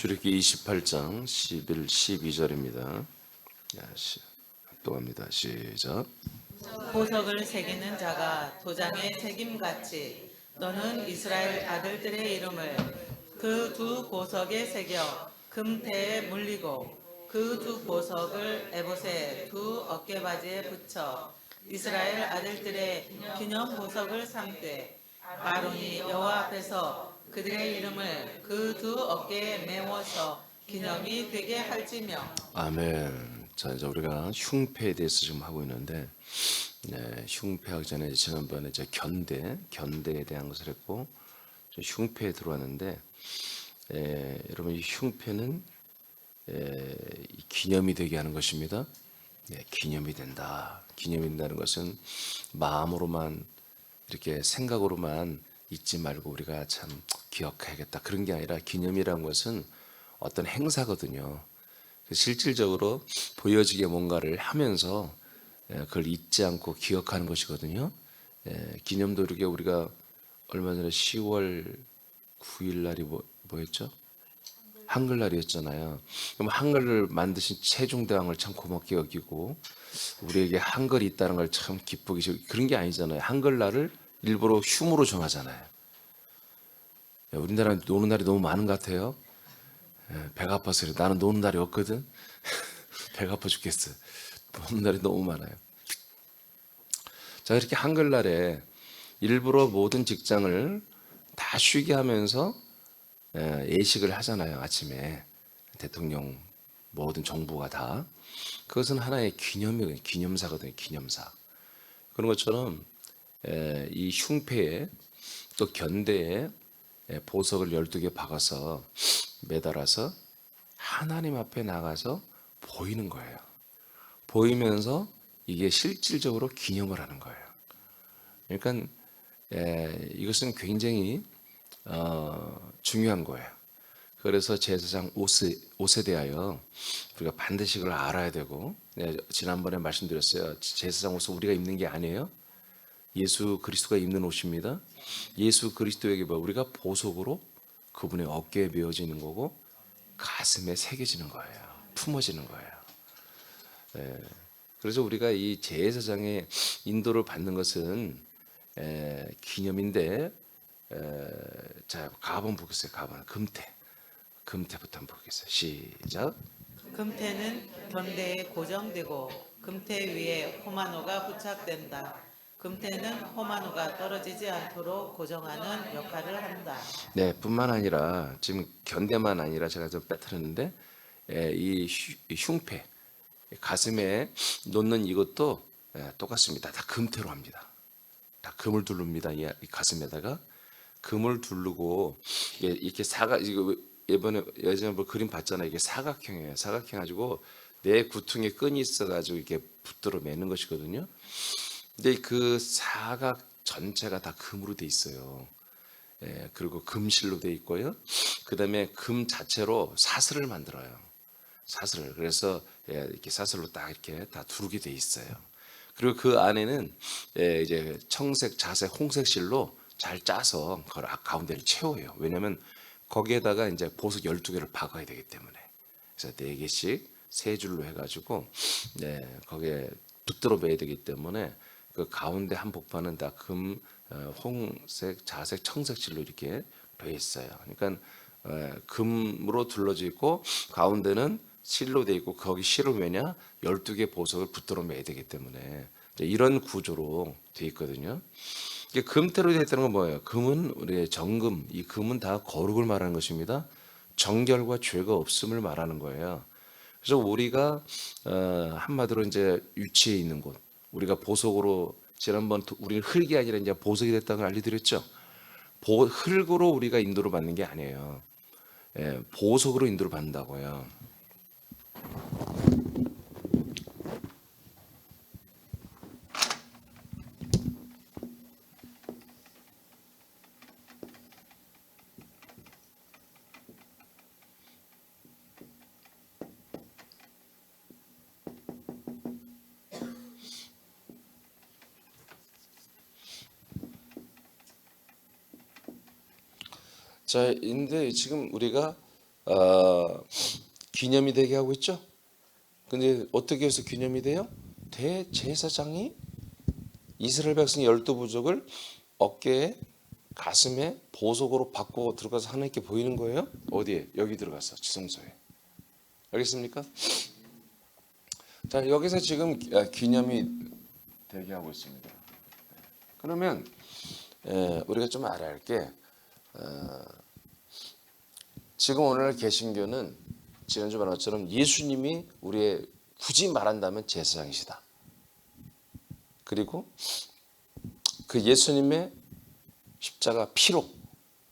출애굽기 28장 11, 12절입니다. 또 합니다. 시작. 보석을 새기는 자가 도장에 새김같이 너는 이스라엘 아들들의 이름을 그 두 보석에 새겨 금태에 물리고 그 두 보석을 에봇의 두 어깨바지에 붙여 이스라엘 아들들의 기념 보석을 삼되 아론이 여호와 앞에서 그들의 이름을 그 두 어깨에 메워서 기념이 되게 할지며. 아멘. 자, 이제 우리가 흉패에 대해서 지금 하고 있는데, 흉패하기 전에 지난번에 이제 견대에 대한 것을 했고, 흉패에 들어왔는데, 여러분 이 흉패는 이 기념이 되게 하는 것입니다. 기념이 된다. 기념이 된다는 것은 마음으로만 이렇게 생각으로만 잊지 말고 우리가 참 기억해야겠다 그런 게 아니라 기념이라는 것은 어떤 행사거든요. 실질적으로 보여지게 뭔가를 하면서 그걸 잊지 않고 기억하는 것이거든요. 기념도 이렇게 우리가 얼마 전에 10월 9일 날이 뭐였죠? 한글날이었잖아요. 그럼 한글을 만드신 세종대왕을 참 고맙게 여기고 우리에게 한글이 있다는 걸 참 기쁘게 그런 게 아니잖아요. 한글날을 일부러 흉으로 정하잖아요. 우리나라는 노는 날이 너무 많은 것 같아요. 배가 아파서 그래. 나는 노는 날이 없거든. 배가 아파 죽겠어. 노는 날이 너무 많아요. 자, 이렇게 한글날에 일부러 모든 직장을 다 쉬게 하면서 예식을 하잖아요. 아침에 대통령 모든 정부가 다 그것은 하나의 기념사거든요. 기념사. 그런 것처럼 이 흉패에 또 견대에 보석을 12개 박아서 매달아서 하나님 앞에 나가서 보이는 거예요. 보이면서 이게 실질적으로 기념을 하는 거예요. 그러니까 이것은 굉장히 중요한 거예요. 그래서 제사장 옷에 대하여 우리가 반드시 그걸 알아야 되고, 지난번에 말씀드렸어요. 제사장 옷은 우리가 입는 게 아니에요. 예수 그리스도가 입는 옷입니다. 예수 그리스도에게 우리가 보석으로 그분의 어깨에 메어지는 거고 가슴에 새겨지는 거예요. 품어지는 거예요. 그래서 우리가 이 제사장의 인도를 받는 것은 기념인데, 자, 가본 보겠어요. 가본 금태부터 한번 보겠어요. 시작. 금태는 견대에 고정되고 금태 위에 호마노가 부착된다. 금태는 호마노가 떨어지지 않도록 고정하는 역할을 한다. 네, 뿐만 아니라 지금 견대만 아니라 제가 좀 빼뜨렸는데 이 흉패 가슴에 놓는 이것도 똑같습니다. 다 금태로 합니다. 다 금을 두릅니다. 이 가슴에다가 금을 두르고 이렇게 이거 예전에 뭐 그림 봤잖아요. 이게 사각형이에요. 사각형 가지고 내 구퉁에 끈이 있어가지고 이렇게 붙들어 매는 것이거든요. 근데 그 사각 전체가 다 금으로 돼 있어요. 그리고 금실로 돼 있고요. 그 다음에 금 자체로 사슬을 만들어요. 사슬을. 그래서 이렇게 사슬로 딱 이렇게 다 두르게 돼 있어요. 그리고 그 안에는 이제 청색, 자색, 홍색 실로 잘 짜서 그걸 가운데를 채워요. 왜냐하면 거기에다가 이제 보석 12개를 박아야 되기 때문에. 그래서 4개씩 세 줄로 해가지고 거기에 붙들어 매야 되기 때문에 그 가운데 한 복판은 다 금, 홍색, 자색, 청색 실로 이렇게 되어 있어요. 그러니까 금으로 둘러져 있고 가운데는 실로 되어 있고 거기 실을 왜냐 12개 보석을 붙들어 매야 되기 때문에 이런 구조로 되어 있거든요. 이게 금태로 되어 있다는 건 뭐예요? 금은 우리의 정금, 이 금은 다 거룩을 말하는 것입니다. 정결과 죄가 없음을 말하는 거예요. 그래서 우리가 한마디로 이제 유치해 있는 곳, 우리가 보석으로 지난번 우리는 흙이 아니라 이제 보석이 됐다는 걸 알려드렸죠. 흙으로 우리가 인도를 받는 게 아니에요. 보석으로 인도를 받는다고요. 자, 근데 지금 우리가 기념이 되게 하고 있죠. 근데 어떻게 해서 기념이 돼요? 대제사장이 이스라엘 백성 12부족을 어깨에 가슴에 보석으로 받고 들어가서 하나님께 보이는 거예요. 어디에? 여기 들어가서 지성소에. 알겠습니까? 자, 여기서 지금 기념이 되게 하고 있습니다. 그러면 우리가 좀 알아야 할 게 지금 오늘 개신교는 지난주 말한 것처럼 예수님이 우리의 굳이 말한다면 제사장이시다. 그리고 그 예수님의 십자가 피로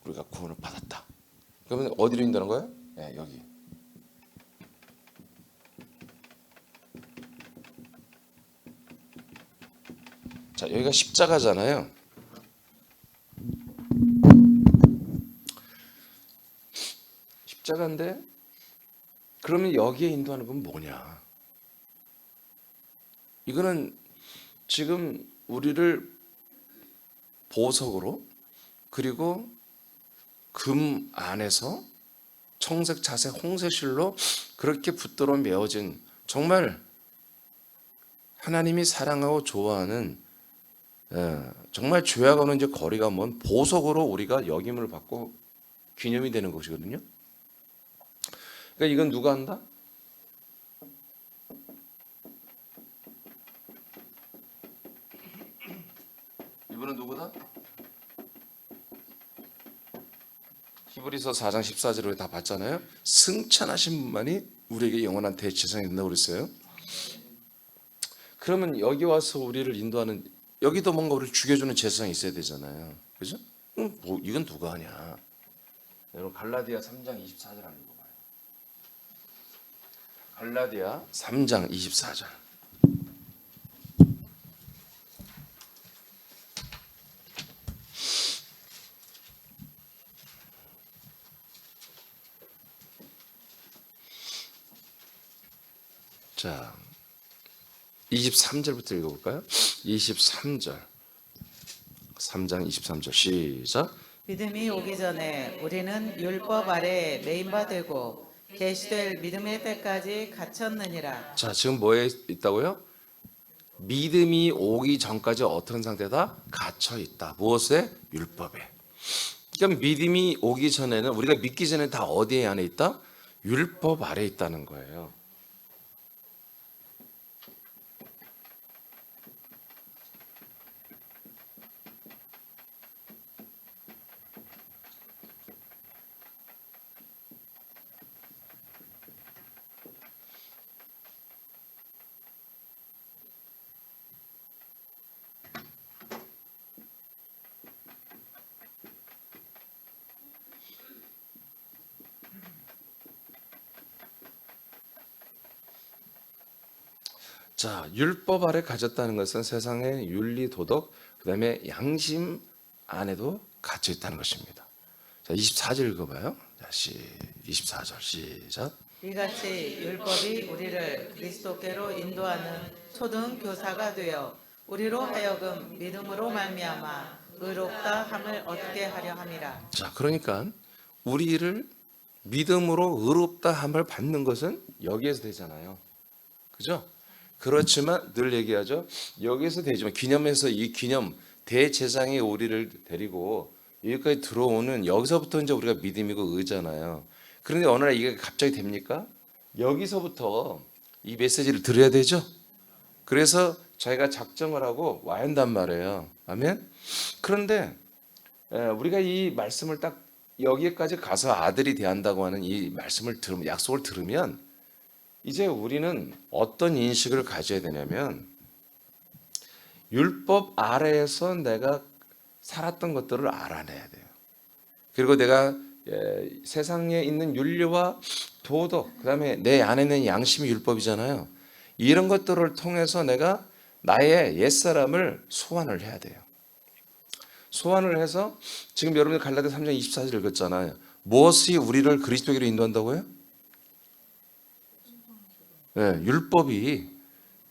우리가 구원을 받았다. 그러면 어디로 인도하는 거예요? 네, 여기. 자, 여기가 십자가잖아요. 십자가인데 그러면 여기에 인도하는 건 뭐냐? 이거는 지금 우리를 보석으로 그리고 금 안에서 청색, 자색, 홍색실로 그렇게 붙들어 메어진 정말 하나님이 사랑하고 좋아하는 정말 죄악하고는 이제 거리가 먼 보석으로 우리가 역임을 받고 기념이 되는 것이거든요. 그러니까 이건 누가 한다? 이분은 누구다? 히브리서 4장 14절을 다 봤잖아요. 승천하신 분만이 우리에게 영원한 대제사장이 된다고 그랬어요. 그러면 여기 와서 우리를 인도하는 여기도 뭔가 우리를 죽여주는 제사장이 있어야 되잖아요. 그죠? 뭐 이건 누가 하냐? 여러분 갈라디아 3장 24절 한번 읽어봐요. 갈라디아 3장 24절. 자, 23절부터 읽어볼까요? 23절. 3장 23절 시작. 믿음이 오기 전에 우리는 율법 아래 매인바 되고 계시될 믿음의 때까지 갇혔느니라. 자, 지금 뭐에 있다고요? 믿음이 오기 전까지 어떤 상태다? 갇혀 있다. 무엇에? 율법에. 그러니까 믿음이 오기 전에는 우리가 믿기 전에 다 어디에 안에 있다? 율법 아래 있다는 거예요. 자, 율법 아래 가졌다는 것은 세상의 윤리, 도덕, 그다음에 양심 안에도 갇혀 있다는 것입니다. 자, 24절 읽어봐요. 자, 24절 시작. 이같이 율법이 우리를 그리스도께로 인도하는 초등 교사가 되어 우리로 하여금 믿음으로 말미암아 의롭다 함을 얻게 하려 함이라. 자, 그러니까 우리를 믿음으로 의롭다 함을 받는 것은 여기에서 되잖아요. 그죠? 그렇지만 늘 얘기하죠. 여기서 되지만 기념에서 이 기념 대제사장이 우리를 데리고 여기까지 들어오는 여기서부터 이제 우리가 믿음이고 의잖아요. 그런데 어느 날 이게 갑자기 됩니까? 여기서부터 이 메시지를 들어야 되죠. 그래서 저희가 작정을 하고 와야 한단 말이에요. 아멘. 그런데 우리가 이 말씀을 딱 여기까지 가서 아들이 대한다고 하는 이 말씀을 들으면 약속을 들으면 이제 우리는 어떤 인식을 가져야 되냐면 율법 아래에서 내가 살았던 것들을 알아내야 돼요. 그리고 내가 세상에 있는 윤리와 도덕, 그다음에 내 안에 있는 양심이 율법이잖아요. 이런 것들을 통해서 내가 나의 옛사람을 소환을 해야 돼요. 소환을 해서 지금 여러분들 갈라디아 3장 24절 읽었잖아요. 무엇이 우리를 그리스도께로 인도한다고요? 네, 율법이,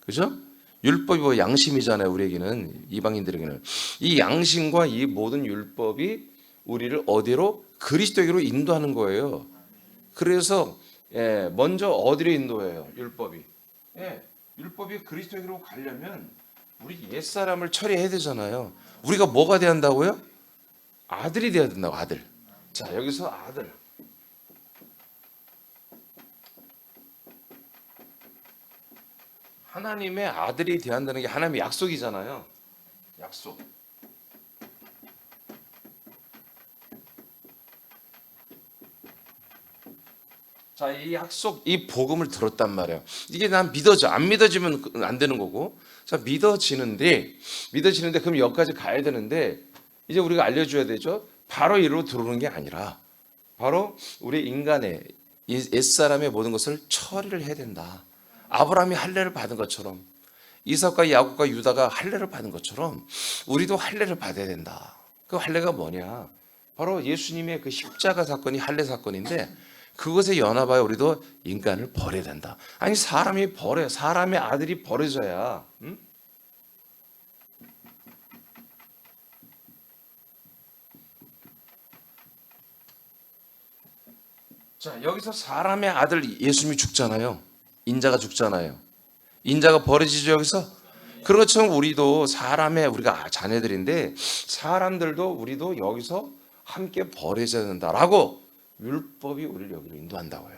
그죠? 율법이 뭐 양심이잖아요. 우리에게는, 이방인들에게는 이 양심과 이 모든 율법이 우리를 어디로? 그리스도에게로 인도하는 거예요. 그래서 먼저 어디로 인도해요? 율법이. 율법이 그리스도에게로 가려면 우리 옛사람을 처리해야 되잖아요. 우리가 뭐가 돼야 한다고요? 아들이 돼야 된다고, 아들. 자, 여기서 아들. 하나님의 아들이 돼야 한다는 게 하나님의 약속이잖아요. 약속. 자, 이 약속, 이 복음을 들었단 말이에요. 이게 난 믿어져. 안 믿어지면 안 되는 거고. 자, 믿어지는데 그럼 여기까지 가야 되는데 이제 우리가 알려줘야 되죠. 바로 이리로 들어오는 게 아니라 바로 우리 인간의 이 옛사람의 모든 것을 처리를 해야 된다. 아브라함이 할례를 받은 것처럼 이삭과 야곱과 유다가 할례를 받은 것처럼 우리도 할례를 받아야 된다. 그 할례가 뭐냐? 바로 예수님의 그 십자가 사건이 할례 사건인데 그것에 연합하여 우리도 인간을 버려야 된다. 아니 사람의 아들이 버려져야 자, 여기서 사람의 아들 예수님이 죽잖아요. 인자가 죽잖아요. 인자가 버려지죠, 여기서. 그런 것처럼 우리도 우리가 자녀들인데 사람들도 우리도 여기서 함께 버려져야 된다라고 율법이 우리를 여기로 인도한다고요.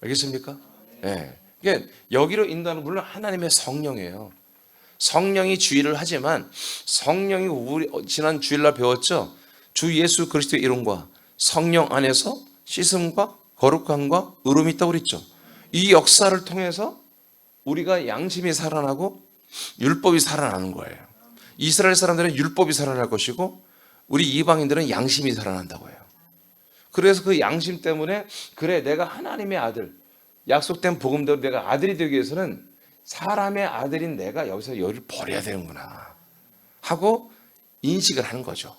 알겠습니까? 예. 그러니까 여기로 인도하는 물론 하나님의 성령이에요. 성령이 주의를 하지만 성령이 우리 지난 주일날 배웠죠. 주 예수 그리스도의 이름과 성령 안에서 씻음과 거룩함과 의로움이 있다고 그랬죠. 이 역사를 통해서 우리가 양심이 살아나고 율법이 살아나는 거예요. 이스라엘 사람들은 율법이 살아날 것이고 우리 이방인들은 양심이 살아난다고 해요. 그래서 그 양심 때문에 그래 내가 하나님의 아들 약속된 복음대로 내가 아들이 되기 위해서는 사람의 아들인 내가 여기서 열을 버려야 되는구나 하고 인식을 하는 거죠.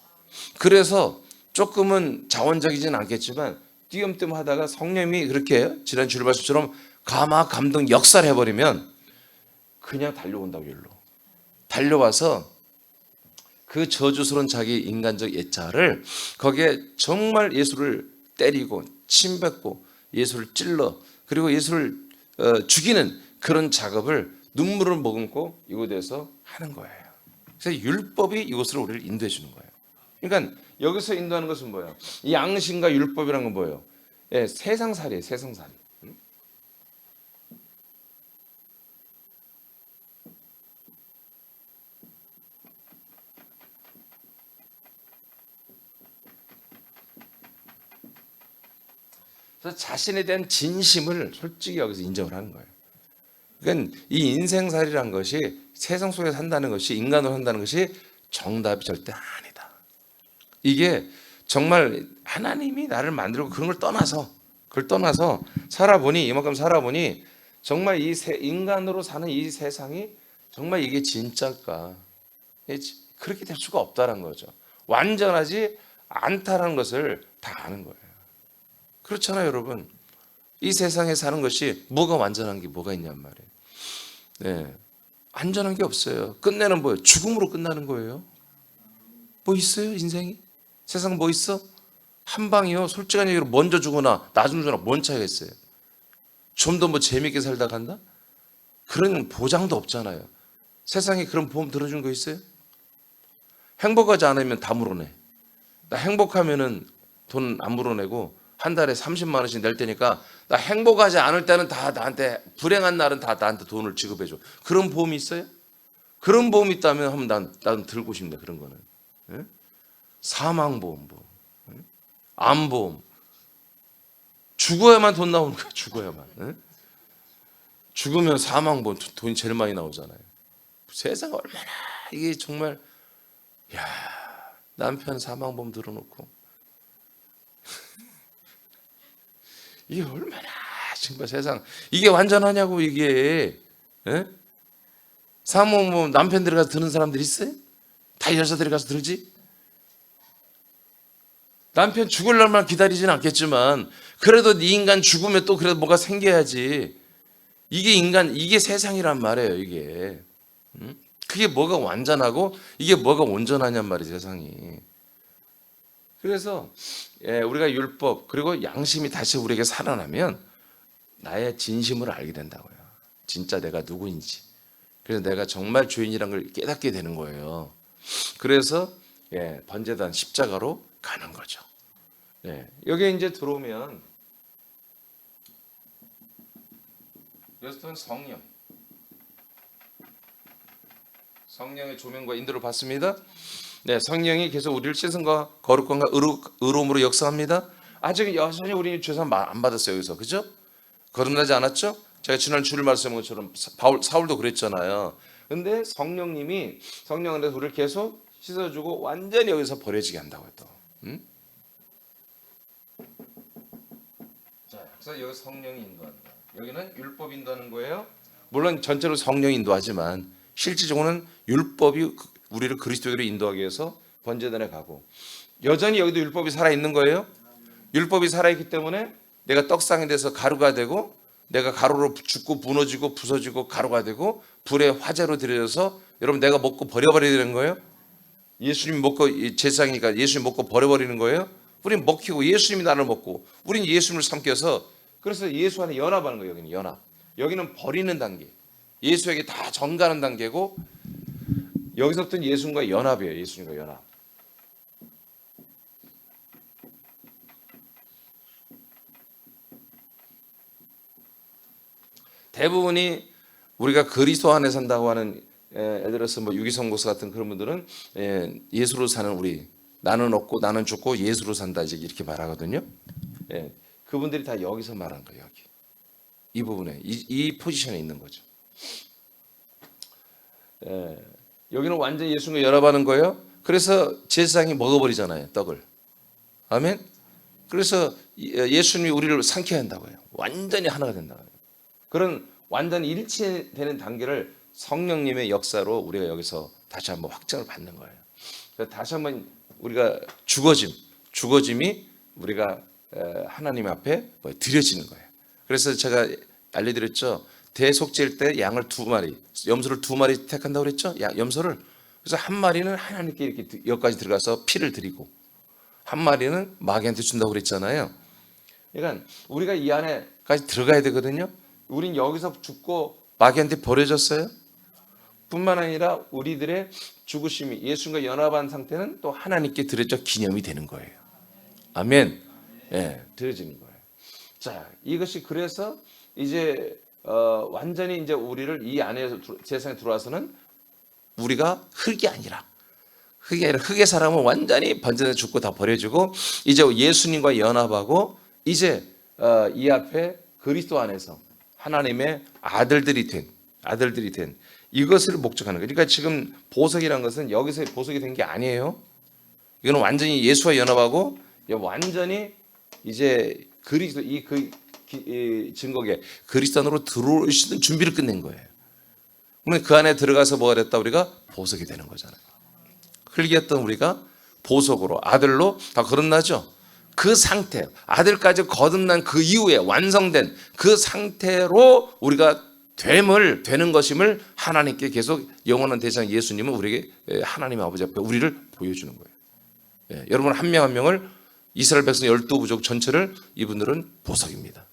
그래서 조금은 자원적이진 않겠지만 띄엄띄엄 하다가 성령이 그렇게 지난 주일 말씀처럼 감화 감동 역사를 해버리면 그냥 달려온다고 열로 달려와서 그 저주스러운 자기 인간적 옛자를 거기에 정말 예수를 때리고 침뱉고 예수를 찔러 그리고 예수를 죽이는 그런 작업을 눈물을 머금고 이곳에서 하는 거예요. 그래서 율법이 이곳으로 우리를 인도해 주는 거예요. 그러니까 여기서 인도하는 것은 뭐예요? 이 양심과 율법이라는 건 뭐예요? 세상살이에요. 세상살이. 그래서 자신에 대한 진심을 솔직히 여기서 인정을 하는 거예요. 그러니까 이 인생살이란 것이 세상 속에 산다는 것이 인간으로 산다는 것이 정답이 절대 아니다. 이게 정말 하나님이 나를 만들고 그런 걸 떠나서 그걸 떠나서 살아보니 이만큼 살아보니 정말 인간으로 사는 이 세상이 정말 이게 진짜일까? 그렇게 될 수가 없다는 거죠. 완전하지 않다는 것을 다 아는 거예요. 그렇잖아요, 여러분. 이 세상에 사는 것이 뭐가 완전한 게 뭐가 있냔 말이에요. 네. 안전한 게 없어요. 끝내는 뭐예요? 죽음으로 끝나는 거예요. 뭐 있어요, 인생이? 세상 뭐 있어? 한 방이요. 솔직한 얘기로 먼저 죽거나 나중에 죽거나 뭔 차이가 있어요? 좀 더 뭐 재밌게 살다 간다? 그런 보장도 없잖아요. 세상에 그런 보험 들어준 거 있어요? 행복하지 않으면 다 물어내. 나 행복하면은 돈 안 물어내고 한 달에 30만 원씩 낼 테니까 나 행복하지 않을 때는 다 나한테 불행한 날은 다 나한테 돈을 지급해줘. 그런 보험이 있어요? 그런 보험이 있다면 한번 난 들고 싶네. 그런 거는. 예? 사망보험, 암보험. 죽어야만 돈 나오는 거야. 죽어야만. 예? 죽으면 사망보험 돈이 제일 많이 나오잖아요. 세상 얼마나 이게 정말 야 남편 사망보험 들어놓고 이게 얼마나 정말 세상 이게 완전하냐고 이게 예? 사모님 남편들이 가서 드는 사람들 있어요? 다 여자들이 가서 들지? 남편 죽을 날만 기다리지는 않겠지만 그래도 네 인간 죽으면 또 그래도 뭐가 생겨야지. 이게 인간 이게 세상이란 말이에요. 이게 그게 뭐가 완전하고 이게 뭐가 온전하냔 말이에요. 세상이. 그래서 우리가 율법 그리고 양심이 다시 우리에게 살아나면 나의 진심을 알게 된다고요. 진짜 내가 누구인지. 그래서 내가 정말 죄인이란 걸 깨닫게 되는 거예요. 그래서 번제단 십자가로 가는 거죠. 여기 이제 들어오면 여기서는 성령의 조명과 인도를 받습니다. 성령이 계속 우리를 씻음과 거룩함과 의로움으로 역사합니다. 아직 여전히 우리 죄사함 안 받았어요. 여기서 그죠? 거듭나지 않았죠? 제가 지난 주일 말씀한 것처럼 사울도 그랬잖아요. 근데 성령 안에서 우리를 계속 씻어주고 완전히 여기서 버려지게 한다고요. 또. 자, 그래서 여기 성령이 인도한다. 여기는 율법이 인도하는 거예요. 물론 전체로 성령이 인도하지만 실질적으로는 율법이 우리를 그리스도로 인도하기 위해서 번제단에 가고, 여전히 여기도 율법이 살아있는 거예요. 율법이 살아있기 때문에 내가 떡상에 대해서 가루가 되고, 내가 가루로 죽고 무너지고 부서지고 가루가 되고 불에 화재로 들여져서 여러분 내가 먹고 버려버려야 되는 거예요. 예수님이 먹고 제사장이니까 예수님 먹고 버려버리는 거예요. 우린 먹히고 예수님이 나를 먹고 우린 예수님을 삼켜서, 그래서 예수 안에 연합하는 거예요. 여기는 연합. 여기는 버리는 단계. 예수에게 다 전가하는 단계고, 여기서부터는 예수님과 연합이에요. 예수님과 연합. 대부분이 우리가 그리스도 안에 산다고 하는, 예를 들어서 뭐 유기성 목사 같은 그런 분들은 예수로 사는 우리, 나는 없고 나는 죽고 예수로 산다 이렇게 말하거든요. 그분들이 다 여기서 말한 거예요. 여기 이 부분에 이 포지션에 있는 거죠. 여기는 완전히 예수님과 연합하는 거예요. 그래서 제사장이 먹어버리잖아요, 떡을. 아멘. 그래서 예수님이 우리를 삼켜야 한다고요. 완전히 하나가 된다고요. 그런 완전히 일치되는 단계를 성령님의 역사로 우리가 여기서 다시 한번 확정을 받는 거예요. 그래서 다시 한번 우리가 죽어짐이 우리가 하나님 앞에 드려지는 거예요. 그래서 제가 알려드렸죠. 대속죄일 때 양을 2마리, 염소를 2마리 택한다고 그랬죠. 염소를. 그래서 한 마리는 하나님께 이렇게 여기까지 들어가서 피를 드리고, 한 마리는 마귀한테 준다고 그랬잖아요. 그러니까 우리가 이 안에까지 들어가야 되거든요. 우린 여기서 죽고 마귀한테 버려졌어요. 뿐만 아니라 우리들의 죽으심이 예수님과 연합한 상태는 또 하나님께 드려져 기념이 되는 거예요. 아멘. 드려지는 거예요. 자, 이것이 그래서 이제 완전히 이제 우리를 이 안에 세상에 들어와서는 우리가 흙이 아니라 흙의 사람은 완전히 번제에 죽고 다 버려지고, 이제 예수님과 연합하고 이제 이 앞에 그리스도 안에서 하나님의 아들들이 된 이것을 목적하는 거예요. 그러니까 지금 보석이라는 것은 여기서 보석이 된 게 아니에요. 이거는 완전히 예수와 연합하고 완전히 이제 그리스도 이 증거계 그리스도 안으로 들어올 수 있는 준비를 끝낸 거예요. 그러면 그 안에 들어가서 뭐가 됐다? 우리가 보석이 되는 거잖아요. 흙이었던 우리가 보석으로, 아들로 다 거듭나죠. 그 상태, 아들까지 거듭난 그 이후에 완성된 그 상태로 우리가 되는 것임을 하나님께 계속 영원한 대상 예수님은 우리에게 하나님 아버지 앞에 우리를 보여주는 거예요. 여러분 한 명 한 명을, 이스라엘 백성 12부족 전체를 이분들은 보석입니다.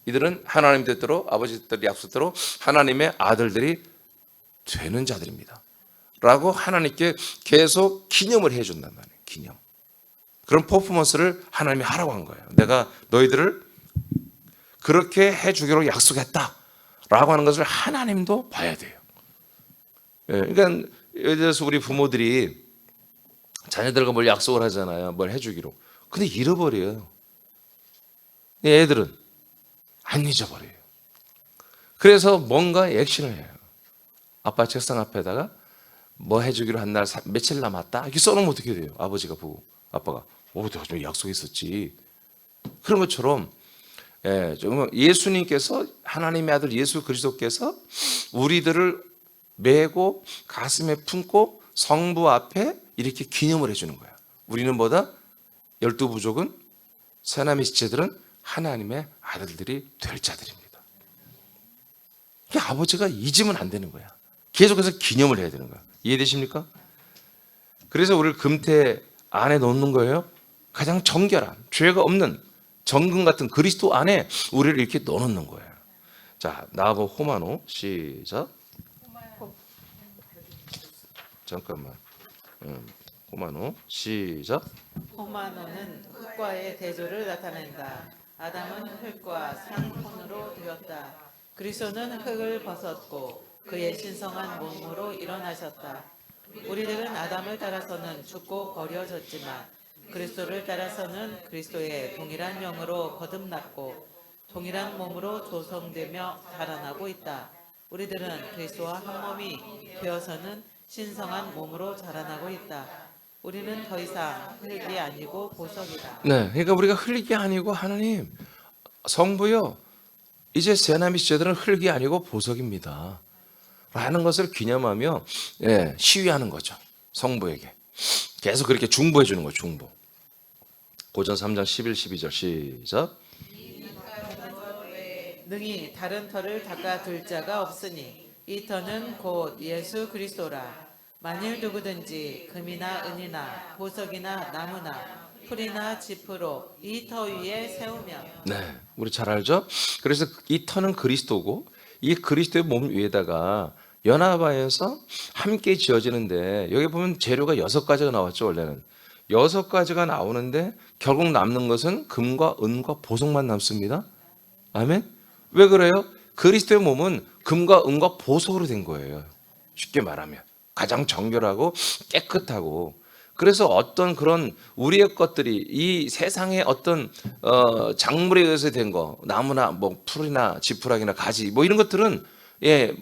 이들은 하나님 뜻대로, 아버지 뜻대로, 약속대로 하나님의 아들들이 되는 자들입니다 라고 하나님께 계속 기념을 해준단 말이에요. 기념. 그런 퍼포먼스를 하나님이 하라고 한 거예요. 내가 너희들을 그렇게 해주기로 약속했다 라고 하는 것을 하나님도 봐야 돼요. 그러니까 예를 들어서 우리 부모들이 자녀들과 뭘 약속을 하잖아요. 뭘 해주기로. 근데 잃어버려요. 애들은 안 잊어버려요. 그래서 뭔가 액션을 해요. 아빠 책상 앞에다가 뭐 해주기로 한 날 며칠 남았다 이렇게 써놓으면 어떻게 돼요? 아버지가 보고 아빠가 내가 좀 약속했었지. 그런 것처럼 예수님께서, 하나님의 아들 예수 그리스도께서 우리들을 메고 가슴에 품고 성부 앞에 이렇게 기념을 해주는 거야. 우리는 뭐다? 12부족은, 새나미 지체들은 하나님의 아들들이 될 자들입니다. 아버지가 잊으면 안 되는 거야. 계속해서 기념을 해야 되는 거야. 이해되십니까? 그래서 우리를 금태 안에 놓는 거예요. 가장 정결한, 죄가 없는 정금 같은 그리스도 안에 우리를 이렇게 넣어놓는 거예요. 자, 나보 호마노 시작. 잠깐만. 호마노 시작. 호마노는 흙과의 대조를 나타낸다. 아담은 흙과 상혼으로 되었다. 그리스도는 흙을 벗었고 그의 신성한 몸으로 일어나셨다. 우리들은 아담을 따라서는 죽고 버려졌지만 그리스도를 따라서는 그리스도의 동일한 영으로 거듭났고 동일한 몸으로 조성되며 자라나고 있다. 우리들은 그리스도와 한 몸이 되어서는 신성한 몸으로 자라나고 있다. 우리는 더 이상 흙이 아니고 보석이다. 네, 그러니까 우리가 흙이 아니고 하나님 성부요. 이제 새나미 시대들은 흙이 아니고 보석입니다. 라는 것을 기념하며 시위하는 거죠. 성부에게. 계속 그렇게 중보해 주는 거예요. 중보. 고전 3장 11, 12절 시작. 능히 다른 터를 닦아둘 자가 없으니 이 터는 곧 예수 그리스도라. 만일 누구든지 금이나 은이나 보석이나 나무나 풀이나 짚으로 이 터 위에 세우면 네, 우리 잘 알죠? 그래서 이 터는 그리스도고 이 그리스도의 몸 위에다가 연합하여서 함께 지어지는데 여기 보면 재료가 6가지가 나왔죠. 원래는 6가지가 나오는데 결국 남는 것은 금과 은과 보석만 남습니다. 아멘. 왜 그래요? 그리스도의 몸은 금과 은과 보석으로 된 거예요. 쉽게 말하면 가장 정결하고 깨끗하고, 그래서 어떤 그런 우리의 것들이 이 세상의 어떤 작물에 의해서 된 거, 나무나 뭐 풀이나 지푸라기나 가지 뭐 이런 것들은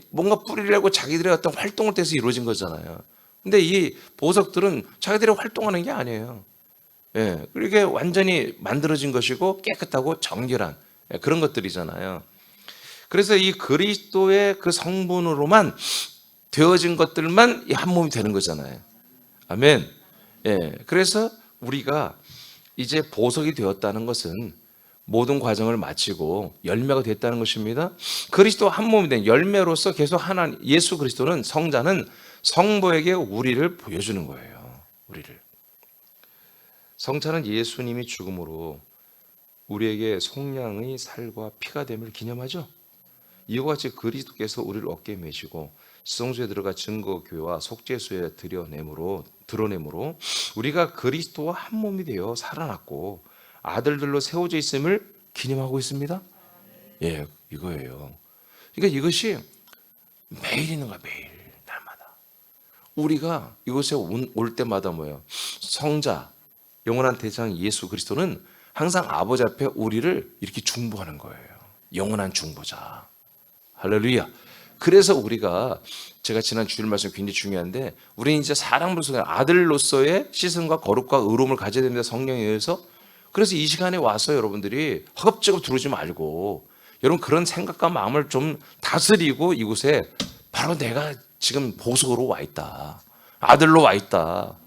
뭔가 뿌리려고 자기들의 어떤 활동을 통해서 이루어진 거잖아요. 근데 이 보석들은 자기들이 활동하는 게 아니에요. 그렇게 완전히 만들어진 것이고 깨끗하고 정결한 그런 것들이잖아요. 그래서 이 그리스도의 그 성분으로만 되어진 것들만 이 한 몸이 되는 거잖아요. 아멘. 그래서 우리가 이제 보석이 되었다는 것은 모든 과정을 마치고 열매가 됐다는 것입니다. 그리스도 한 몸이 된 열매로서 계속 하나님 예수 그리스도는 성자는 성부에게 우리를 보여주는 거예요. 우리를. 성찬은 예수님이 죽음으로 우리에게 송량의 살과 피가 됨을 기념하죠. 이와 같이 그리스도께서 우리를 어깨에 메시고 시성소에 들어가 증거교회와 속죄소에 드러내므로 우리가 그리스도와 한 몸이 되어 살아났고 아들들로 세워져 있음을 기념하고 있습니다. 이거예요. 그러니까 이것이 매일 있는 거야. 매일 날마다 우리가 이곳에 올 때마다 뭐예요? 성자 영원한 대장 예수 그리스도는 항상 아버지 앞에 우리를 이렇게 중보하는 거예요. 영원한 중보자. 할렐루야. 그래서 우리가 제가 지난 주일 말씀 굉장히 중요한데 우리는 이제 사랑으로서 아들로서의 시선과 거룩과 의로움을 가져야 됩니다. 성령에 의해서. 그래서 이 시간에 와서 여러분들이 허겁지겁 들어오지 말고 여러분 그런 생각과 마음을 좀 다스리고 이곳에 바로 내가 지금 보석으로 와 있다. 아들로 와 있다.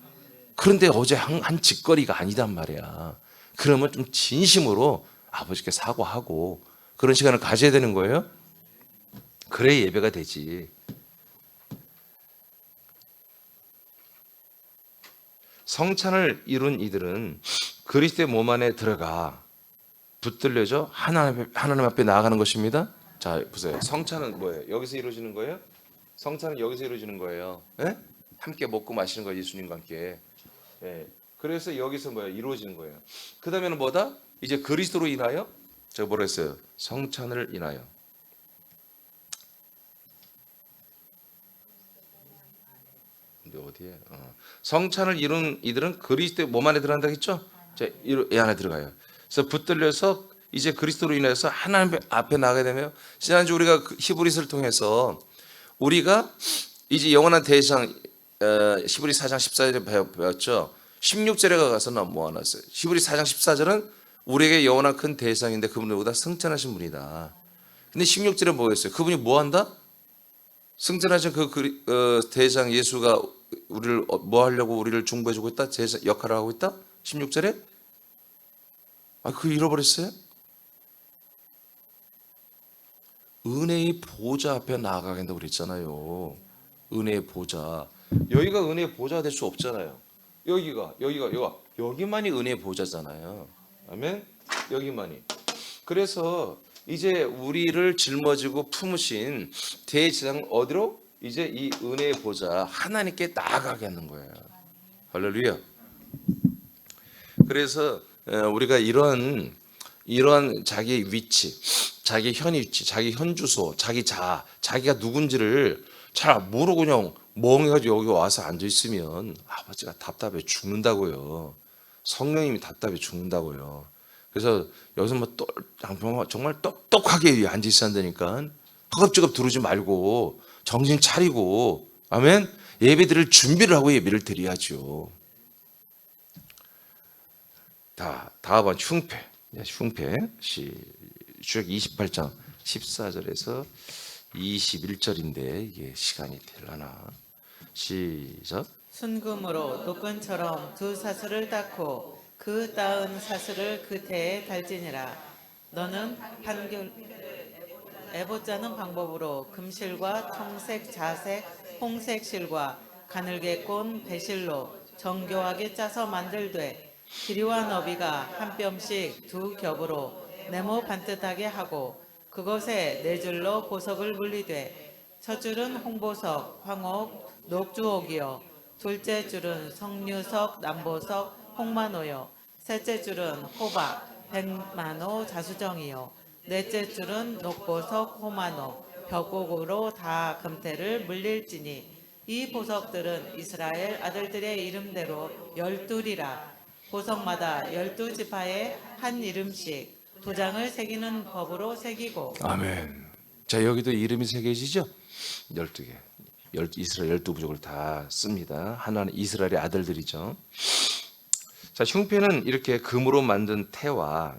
그런데 어제 한 짓거리가 아니단 말이야. 그러면 좀 진심으로 아버지께 사과하고 그런 시간을 가져야 되는 거예요. 그래야 예배가 되지. 성찬을 이룬 이들은 그리스도의 몸 안에 들어가 붙들려져 하나님 앞에 나아가는 것입니다. 자, 보세요. 성찬은 뭐예요? 여기서 이루어지는 거예요? 성찬은 여기서 이루어지는 거예요. 함께 먹고 마시는 거예요. 예수님과 함께. 그래서 여기서 뭐예요? 이루어지는 거예요. 그 다음에는 뭐다? 이제 그리스도로 인하여 제가 뭐라 했어요? 성찬을 인하여. 근데 어디에? 성찬을 이룬 이들은 그리스도의 몸 안에 들어간다고 했죠? 이 안에 들어가요. 그래서 붙들려서 이제 그리스도로 인해서 하나님 앞에 나가게 되면 지난주 우리가 히브리서를 통해서 우리가 이제 영원한 대상 히브리 4장 14절에 배웠죠. 16절에 가서는 모아놨어요. 히브리 4장 14절은 우리에게 영원한 큰 대상인데 그분은 보다 승천하신 분이다. 근데 16절에 뭐였어요? 그분이 뭐 한다? 승천하신 그 대상 예수가 우리를 뭐 하려고 우리를 중보해주고 있다? 역할을 하고 있다? 16절에? 그거 잃어버렸어요? 은혜의 보좌 앞에 나아가게 된다고 그랬잖아요. 은혜의 보좌. 여기가 은혜의 보좌가 될 수 없잖아요. 여기만이 은혜의 보좌잖아요. 아멘. 여기만이. 그래서 이제 우리를 짊어지고 품으신 대제사장 어디로? 이제 이 은혜의 보좌 하나님께 나아가게 하는 거예요. 할렐루야. 그래서 우리가 이런 자기 위치, 자기 현 위치, 자기 현 주소, 자기 자기가 누군지를 잘 모르고 그냥 멍해가지고 여기 와서 앉아 있으면 아버지가 답답해 죽는다고요. 성령님이 답답해 죽는다고요. 그래서 여기서 정말 똑똑하게 앉아 있어야 한다니까. 허겁지겁 들어오지 말고 정신 차리고, 아멘. 예배 드릴 준비를 하고 예배를 드려야죠. 다음은 흉패. 출애굽 28장 14절에서 21절인데 이게 시간이 되려나? 시작. 순금으로 노끈처럼 두 사슬을 닦고 그 따은 사슬을 그 태에 달지니라. 너는 판결 에봇 짜는 방법으로 금실과 청색, 자색, 홍색 실과 가늘게 꼰 배실로 정교하게 짜서 만들되 길이와 너비가 한 뼘씩 두 겹으로 네모 반듯하게 하고 그것에 네 줄로 보석을 물리되 첫 줄은 홍보석, 황옥, 녹주옥이요 둘째 줄은 석류석, 남보석, 홍마노요 셋째 줄은 호박, 백마노, 자수정이요 넷째 줄은 녹보석, 호마노, 벽곡으로 다 금태를 물릴지니 이 보석들은 이스라엘 아들들의 이름대로 12이라. 보석마다 12지파에 한 이름씩 도장을 새기는 법으로 새기고. 아멘. 자, 여기도 이름이 새겨지죠? 12개. 이스라엘 12부족을 다 씁니다. 하나는 이스라엘의 아들들이죠. 자, 흉패는 이렇게 금으로 만든 태와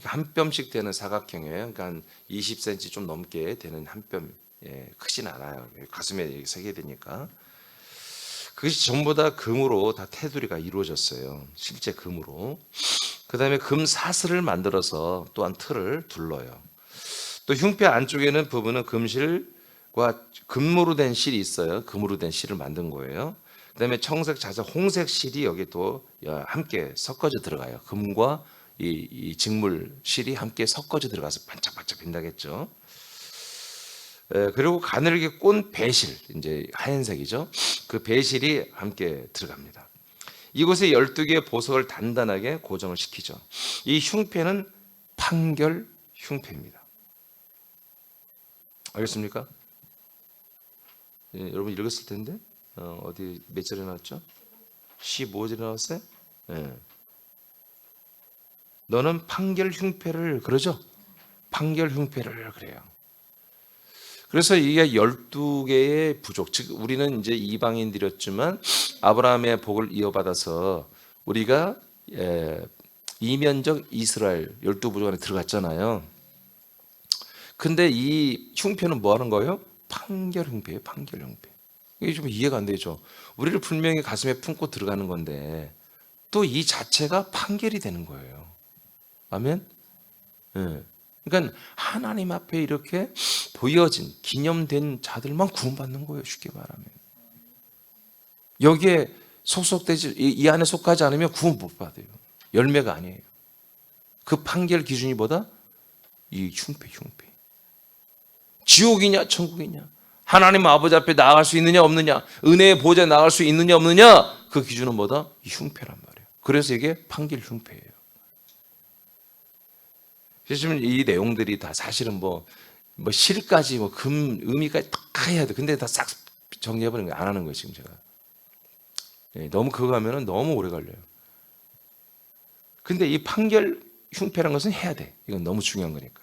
한 뼘씩 되는 사각형이에요. 그러니까 한 20cm 좀 넘게 되는 한 뼘. 크진 않아요. 가슴에 새겨야 되니까. 그것이 전부 다 금으로 다 테두리가 이루어졌어요. 실제 금으로. 그 다음에 금 사슬을 만들어서 또한 틀을 둘러요. 또 흉패 안쪽에는 부분은 금실과 금으로 된 실이 있어요. 금으로 된 실을 만든 거예요. 그 다음에 청색, 자색, 홍색 실이 여기 또 함께 섞어져 들어가요. 금과 이 직물 실이 함께 섞어져 들어가서 반짝반짝 빛나겠죠. 그리고 가늘게 꼰 배실, 이제 하얀색이죠. 그 배실이 함께 들어갑니다. 이곳에 12개의 보석을 단단하게 고정을 시키죠. 이 흉패는 판결 흉패입니다. 알겠습니까? 여러분 읽었을 텐데 어디 몇 절에 나왔죠? 15절에 나왔어요? 너는 판결 흉패를 그러죠? 판결 흉패를 그래요. 그래서 이게 12개의 부족, 즉 우리는 이제 이방인들이었지만 아브라함의 복을 이어받아서 우리가 이면적 이스라엘 12부족 안에 들어갔잖아요. 근데 이 흉패는 뭐 하는 거예요? 판결 흉패예요. 판결 흉패. 이게 좀 이해가 안 되죠. 우리를 분명히 가슴에 품고 들어가는 건데 또 이 자체가 판결이 되는 거예요. 아멘? 그러니까 하나님 앞에 이렇게 보여진 기념된 자들만 구원받는 거예요. 쉽게 말하면 여기에 소속되지 이 안에 속하지 않으면 구원 못 받아요. 열매가 아니에요. 그 판결 기준이 뭐다? 이 흉패. 지옥이냐 천국이냐, 하나님 아버지 앞에 나아갈 수 있느냐 없느냐, 은혜의 보좌에 나아갈 수 있느냐 없느냐, 그 기준은 뭐다? 이 흉패란 말이에요. 그래서 이게 판결 흉패예요. 지금 이 내용들이 다 사실은 뭐 실까지 금 의미까지 다 해야 돼. 근데 다 싹 정리해버리는 거예요. 안 하는 거예요 지금 제가. 너무 그거 하면은 너무 오래 걸려요. 근데 이 판결 흉패란 것은 해야 돼. 이건 너무 중요한 거니까.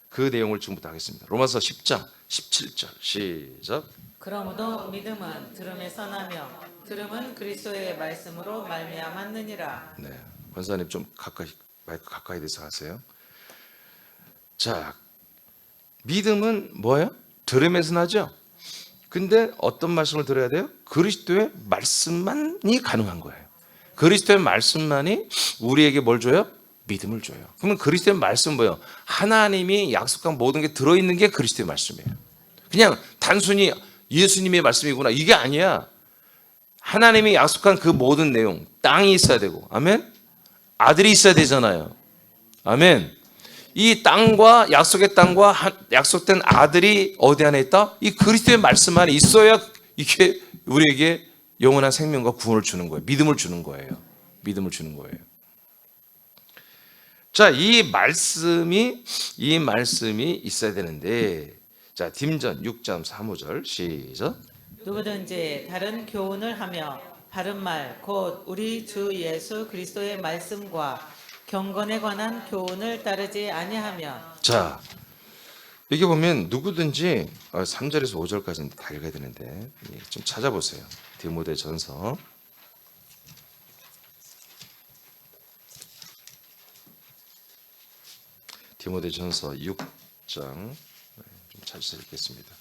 그 내용을 지금부터 하겠습니다. 로마서 10장 17절 시작. 그러므로 믿음은 들음에서 나며 들음은 그리스도의 말씀으로 말미암았느니라. 네, 권사님 좀 마이크 가까이 대서 하세요. 자, 믿음은 뭐예요? 들음에서 나죠. 근데 어떤 말씀을 들어야 돼요? 그리스도의 말씀만이 가능한 거예요. 그리스도의 말씀만이 우리에게 뭘 줘요? 믿음을 줘요. 그러면 그리스도의 말씀은 뭐예요? 하나님이 약속한 모든 게 들어있는 게 그리스도의 말씀이에요. 그냥 단순히 예수님의 말씀이구나 이게 아니야. 하나님이 약속한 그 모든 내용, 땅이 있어야 되고, 아멘? 아들이 있어야 되잖아요. 아멘. 이 땅과 약속의 땅과 약속된 아들이 어디 안에 있다? 이 그리스도의 말씀 안에 있어야 이게 우리에게 영원한 생명과 구원을 주는 거예요. 믿음을 주는 거예요. 믿음을 주는 거예요. 자, 이 말씀이 있어야 되는데, 자, 딤전 6장 3~5 시작. 누구든지 다른 교훈을 하며 바른 말 곧 우리 주 예수 그리스도의 말씀과 경건에 관한 교훈을 따르지 아니하면. 자, 여기 보면 누구든지 3절에서 5절까지는 다 읽어야 되는데 좀 찾아보세요. 디모데전서 디모데전서 6장 좀 찾아서 읽겠습니다.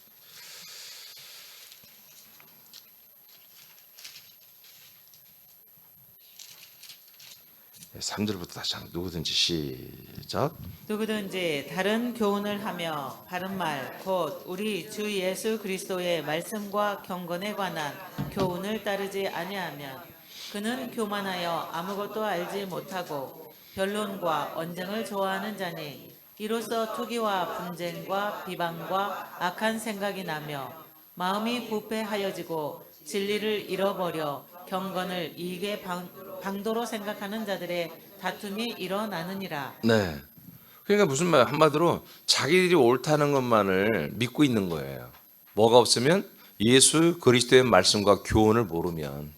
3절부터 다시 한번 누구든지 시작. 누구든지 다른 교훈을 하며 바른 말 곧 우리 주 예수 그리스도의 말씀과 경건에 관한 교훈을 따르지 아니하면 그는 교만하여 아무것도 알지 못하고 변론과 언쟁을 좋아하는 자니 이로써 투기와 분쟁과 비방과 악한 생각이 나며 마음이 부패하여지고 진리를 잃어버려 경건을 이익의 방도로 생각하는 자들의 다툼이 일어나느니라. 네. 그러니까 무슨 말 한마디로 자기들이 옳다는 것만을 믿고 있는 거예요. 뭐가 없으면 예수 그리스도의 말씀과 교훈을 모르면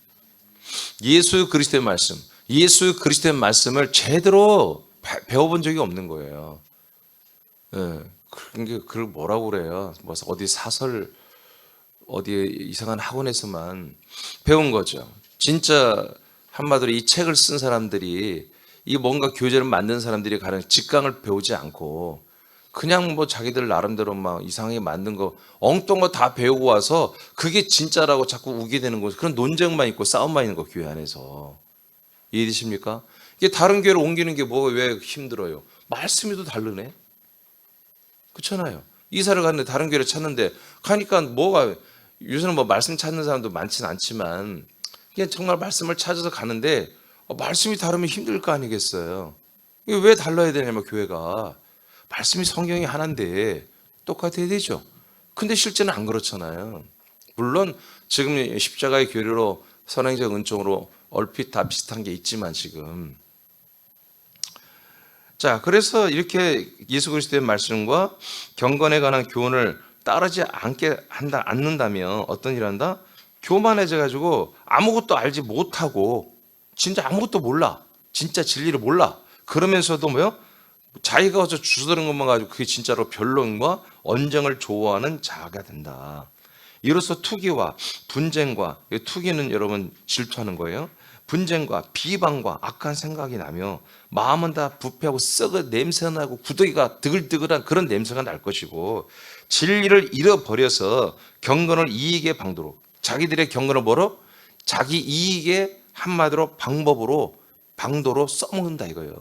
예수 그리스도의 말씀을 제대로 배워본 적이 없는 거예요. 예. 그러니까 그걸 뭐라고 그래요? 뭐 어디 사설 어디 이상한 학원에서만 배운 거죠. 진짜 한마디로 이 책을 쓴 사람들이 이 뭔가 교재를 만든 사람들이 가는 직강을 배우지 않고 그냥 뭐 자기들 나름대로 막 이상하게 만든 거 엉뚱한 거 다 배우고 와서 그게 진짜라고 자꾸 우게 되는 거죠. 그런 논쟁만 있고 싸움만 있는 거 교회 안에서. 이해되십니까? 이게 다른 교회로 옮기는 게 뭐가 왜 힘들어요? 말씀이 또 다르네. 그렇잖아요. 이사를 갔는데 다른 교회를 찾는데 가니까 뭐가 요새는 뭐 말씀 찾는 사람도 많지는 않지만 그냥 정말 말씀을 찾아서 가는데 말씀이 다르면 힘들 거 아니겠어요. 이게 왜 달라야 되냐면 교회가 말씀이 성경이 하나인데 똑같아야 되죠. 근데 실제는 안 그렇잖아요. 물론 지금 십자가의 교리로 선행적 은총으로 얼핏 다 비슷한 게 있지만 지금 자, 그래서 이렇게 예수 그리스도의 말씀과 경건에 관한 교훈을 따르지 않는다면 어떤 일을 한다? 교만해져 가지고 아무것도 알지 못하고 진짜 아무것도 몰라. 진짜 진리를 몰라. 그러면서도 뭐요? 자기가 어서 주워들은 것만 가지고 그게 진짜로 변론과 언쟁을 좋아하는 자가 된다. 이로써 투기와 분쟁과 투기는 여러분 질투하는 거예요. 분쟁과 비방과 악한 생각이 나며 마음은 다 부패하고 썩어 냄새가 나고 구더기가 드글드글한 그런 냄새가 날 것이고 진리를 잃어버려서 경건을 이익의 방도로 자기들의 경건을 뭐로? 자기 이익의 한마디로 방도로 써먹는다 이거예요.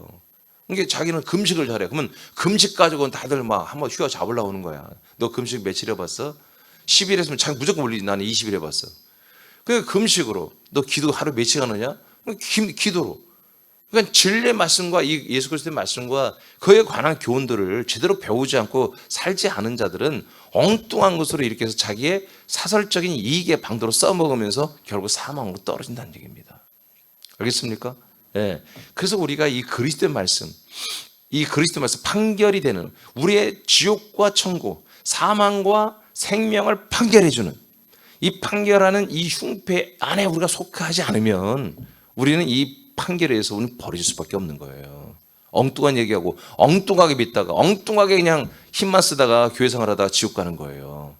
그러니까 자기는 금식을 잘해. 그러면 금식 가지고는 다들 막 한번 휘어 잡으려고 하는 거야. 너 금식 며칠 해봤어? 10일 했으면 자기 무조건 올리지. 나는 20일 해봤어. 그 금식으로 너 기도 하루 며칠 하느냐? 기도로. 그러니까 진리의 말씀과 이 예수 그리스도의 말씀과 그에 관한 교훈들을 제대로 배우지 않고 살지 않은 자들은 엉뚱한 것으로 이렇게 해서 자기의 사설적인 이익의 방도로 써먹으면서 결국 사망으로 떨어진다는 얘기입니다. 알겠습니까? 예. 그래서 우리가 이 그리스도의 말씀 판결이 되는 우리의 지옥과 천국, 사망과 생명을 판결해주는 이 판결하는 이 흉패 안에 우리가 속하지 않으면 우리는 이 판결에 의해서 우리는 버려질 수밖에 없는 거예요. 엉뚱한 얘기하고 엉뚱하게 믿다가 엉뚱하게 그냥 힘만 쓰다가 교회 생활하다가 지옥 가는 거예요.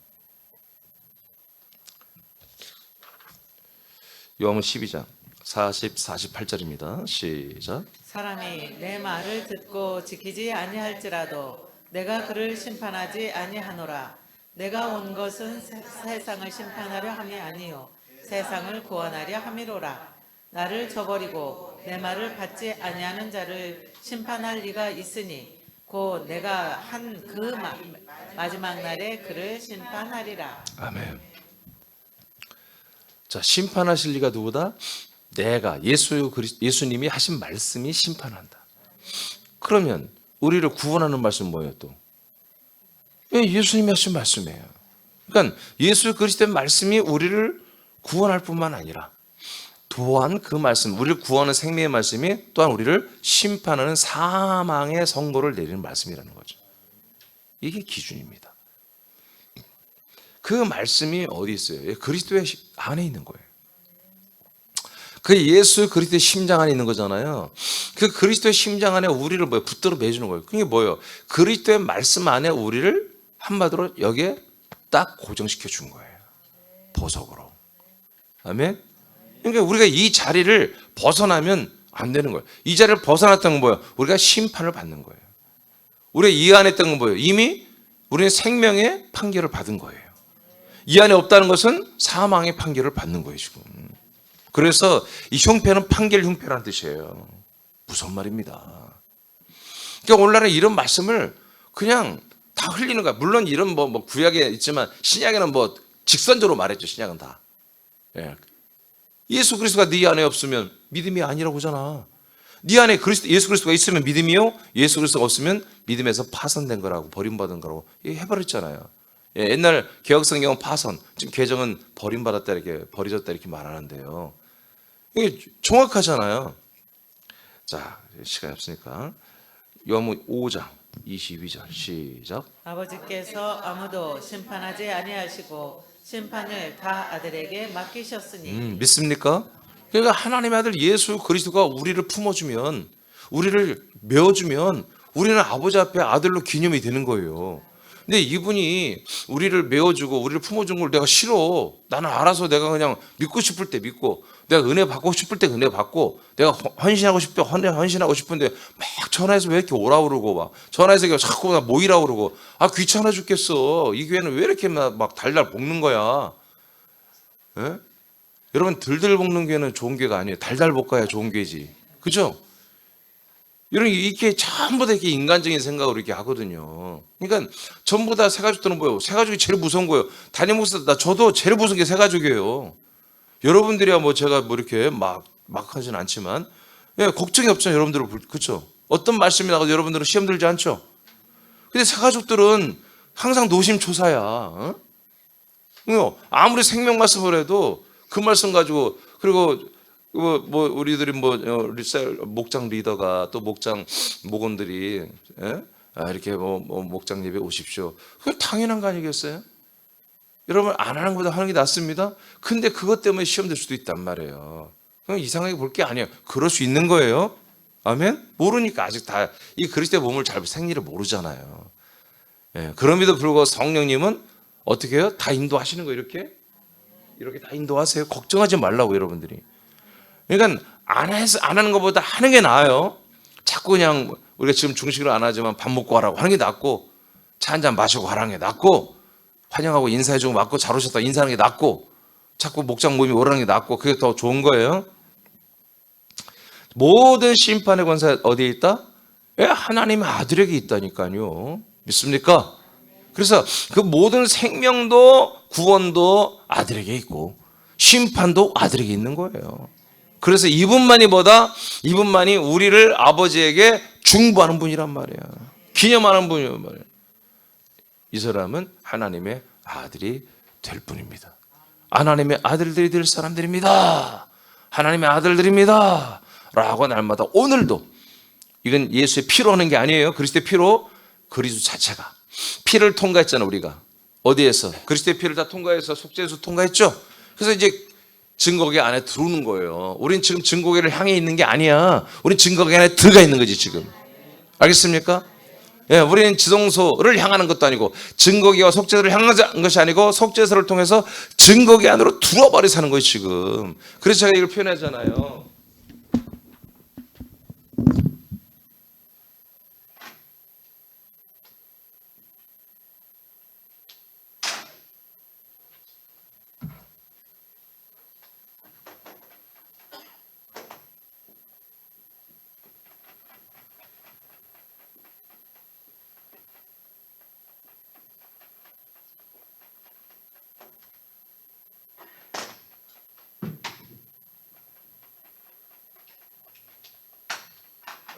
요한복음 12장 48절입니다. 시작. 사람이 내 말을 듣고 지키지 아니할지라도 내가 그를 심판하지 아니하노라. 내가 온 것은 세상을 심판하려 함이 아니요 세상을 구원하려 함이로라. 나를 저버리고 내 말을 받지 아니하는 자를 심판할 리가 있으니 곧 내가 한 그 마지막 날에 그를 심판하리라. 아멘. 자, 심판하실 리가 누구다? 내가 예수님이 하신 말씀이 심판한다. 그러면 우리를 구원하는 말씀 뭐예요 또? 예수님이 하신 말씀이에요. 그러니까 예수 그리스도의 말씀이 우리를 구원할 뿐만 아니라 또한 그 말씀, 우리를 구원하는 생명의 말씀이 또한 우리를 심판하는 사망의 선고를 내리는 말씀이라는 거죠. 이게 기준입니다. 그 말씀이 어디 있어요? 그리스도의 안에 있는 거예요. 그 예수 그리스도의 심장 안에 있는 거잖아요. 그 그리스도의 심장 안에 우리를 붙들어 매주는 거예요. 그게 뭐예요? 그리스도의 말씀 안에 우리를 한마디로 여기에 딱 고정시켜 준 거예요. 보석으로. 아멘. 그러니까 우리가 이 자리를 벗어나면 안 되는 거예요. 이 자리를 벗어났던 건 뭐예요? 우리가 심판을 받는 거예요. 우리가 이 안에 있던 건 뭐예요? 이미 우리는 생명의 판결을 받은 거예요. 이 안에 없다는 것은 사망의 판결을 받는 거예요, 지금. 그래서 이 흉패는 판결 흉패라는 뜻이에요. 무슨 말입니다. 그러니까 오늘날은 이런 말씀을 그냥 다 흘리는 거야. 물론 이런 구약에 있지만 신약에는 직선적으로 말했죠. 신약은 다. 예. 예수 그리스도가 네 안에 없으면 믿음이 아니라고 하잖아. 네 안에 예수 그리스도가 있으면 믿음이요. 예수 그리스도가 없으면 믿음에서 파선된 거라고, 버림받은 거라고 해버렸잖아요. 예, 옛날 개혁성경은 파선, 지금 개정은 버림받았다 이렇게, 버려졌다 이렇게 말하는데요. 이게 정확하잖아요. 자, 시간이 없으니까 요한복음 5장 22절 시작. 아버지께서 아무도 심판하지 아니하시고 심판을 다 아들에게 맡기셨으니 믿습니까? 그러니까 하나님의 아들 예수 그리스도가 우리를 품어주면, 우리를 메워주면 우리는 아버지 앞에 아들로 기념이 되는 거예요. 근데 이분이 우리를 메워주고 우리를 품어준 걸 내가 싫어. 나는 알아서 내가 그냥 믿고 싶을 때 믿고, 내가 은혜 받고 싶을 때 은혜 받고, 내가 헌신하고 싶을 때 헌신하고 싶은데 막 전화해서 왜 이렇게 오라고 그러고, 막 전화해서 자꾸 나 모이라고 그러고, 귀찮아 죽겠어. 이 교회는 왜 이렇게 막 달달 볶는 거야? 예? 여러분, 들들 볶는 교회는 좋은 교회가 아니에요. 달달 볶아야 좋은 교회지. 그죠? 이렇게 전부 다 이렇게 인간적인 생각으로 이렇게 하거든요. 그러니까 전부 다 새가족들은 뭐예요? 새가족이 제일 무서운 거예요. 담임 목사, 저도 제일 무서운 게 새가족이에요. 여러분들이야 제가 이렇게 막 하진 않지만, 예, 걱정이 없죠. 여러분들, 그렇죠? 어떤 말씀이 나가도 여러분들은 시험 들지 않죠? 근데 새가족들은 항상 노심초사야. 어? 아무리 생명 말씀을 해도 그 말씀 가지고, 그리고 우리들이 목장 리더가 또 목원들이, 예? 이렇게 목장 예배 오십시오. 그건 당연한 거 아니겠어요? 여러분, 안 하는 것보다 하는 게 낫습니다. 근데 그것 때문에 시험 될 수도 있단 말이에요. 그럼 이상하게 볼 게 아니에요. 그럴 수 있는 거예요. 아멘? 모르니까 아직 다 이 그리스도의 몸을 잘 생리를 모르잖아요. 예, 그럼에도 불구하고 성령님은 어떻게 해요? 다 인도하시는 거예요. 이렇게 다 인도하세요. 걱정하지 말라고, 여러분들이. 그러니까 안 하는 것보다 하는 게 나아요. 자꾸 그냥 우리가 지금 중식을 안 하지만 밥 먹고 하라고 하는 게 낫고, 차 한잔 마시고 하라는 게 낫고, 환영하고 인사해주고 맞고 잘 오셨다 인사하는 게 낫고, 자꾸 목장 모임이 오라는 게 낫고, 그게 더 좋은 거예요. 모든 심판의 권세 어디에 있다? 하나님의 아들에게 있다니까요. 믿습니까? 그래서 그 모든 생명도 구원도 아들에게 있고 심판도 아들에게 있는 거예요. 그래서 이분만이 우리를 아버지에게 중보하는 분이란 말이야. 기념하는 분이란 말이야. 이 사람은 하나님의 아들이 될 뿐입니다. 하나님의 아들들이 될 사람들입니다. 하나님의 아들들입니다. 라고 날마다, 오늘도, 이건 예수의 피로 하는 게 아니에요. 그리스도의 피로, 그리스도 자체가 피를 통과했잖아. 우리가 어디에서? 그리스도의 피를 다 통과해서 속죄에서 통과했죠. 그래서 이제 증거계 안에 들어오는 거예요. 우린 지금 증거계를 향해 있는 게 아니야. 우린 증거계 안에 들어가 있는 거지 지금. 알겠습니까? 예, 우리는 지성소를 향하는 것도 아니고 증거계와 속죄소를 향하는 것이 아니고 속죄소를 통해서 증거계 안으로 들어버려 사는 거예요 지금. 그래서 제가 이걸 표현하잖아요.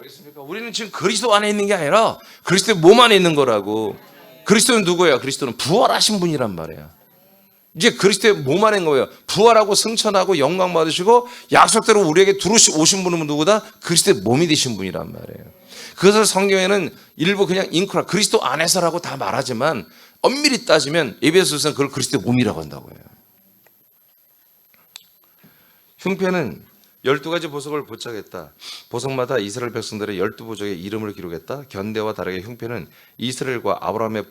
알겠습니까? 우리는 지금 그리스도 안에 있는 게 아니라 그리스도의 몸 안에 있는 거라고. 그리스도는 누구예요? 그리스도는 부활하신 분이란 말이에요. 이제 그리스도의 몸 안에 있는 거예요. 부활하고 승천하고 영광 받으시고 약속대로 우리에게 오신 분은 누구다? 그리스도의 몸이 되신 분이란 말이에요. 그것을 성경에는 일부 그냥 인크라 그리스도 안에서라고 다 말하지만 엄밀히 따지면 에베소서는 그걸 그리스도의 몸이라고 한다고 해요. 흉패는 12가지 보석을 포착했다. 보석마다 이스라엘 백성들의 12부족의 이름을 기록했다. 견대와 다르게 흉패는 이스라엘과 아브라함의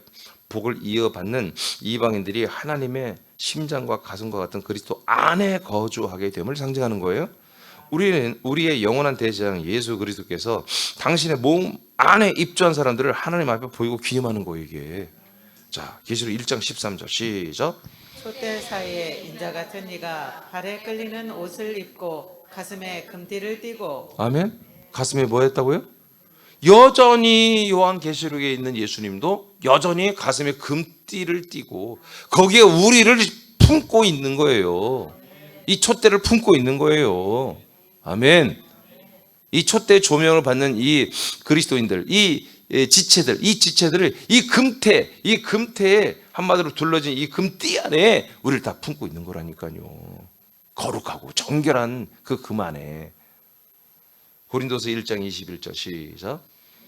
복을 이어받는 이방인들이 하나님의 심장과 가슴과 같은 그리스도 안에 거주하게 됨을 상징하는 거예요. 우리는 우리의 영원한 대장 예수 그리스도께서 당신의 몸 안에 입주한 사람들을 하나님 앞에 보이고 기념하는 거예요, 이게. 자, 계시록 1장 13절 시작. 촛대 사이에 인자 같은 이가 발에 끌리는 옷을 입고 가슴에 금띠를 띠고. 아멘. 가슴에 뭐 했다고요? 여전히 요한계시록에 있는 예수님도 여전히 가슴에 금띠를 띠고 거기에 우리를 품고 있는 거예요. 이 촛대를 품고 있는 거예요. 아멘. 이 촛대 조명을 받는 이 그리스도인들, 이 지체들을 이 금태에 한마디로 둘러진 이 금띠 안에 우리를 다 품고 있는 거라니까요. 거룩하고 정결한 그 금 안에. 고린도서 1장 21절 시작.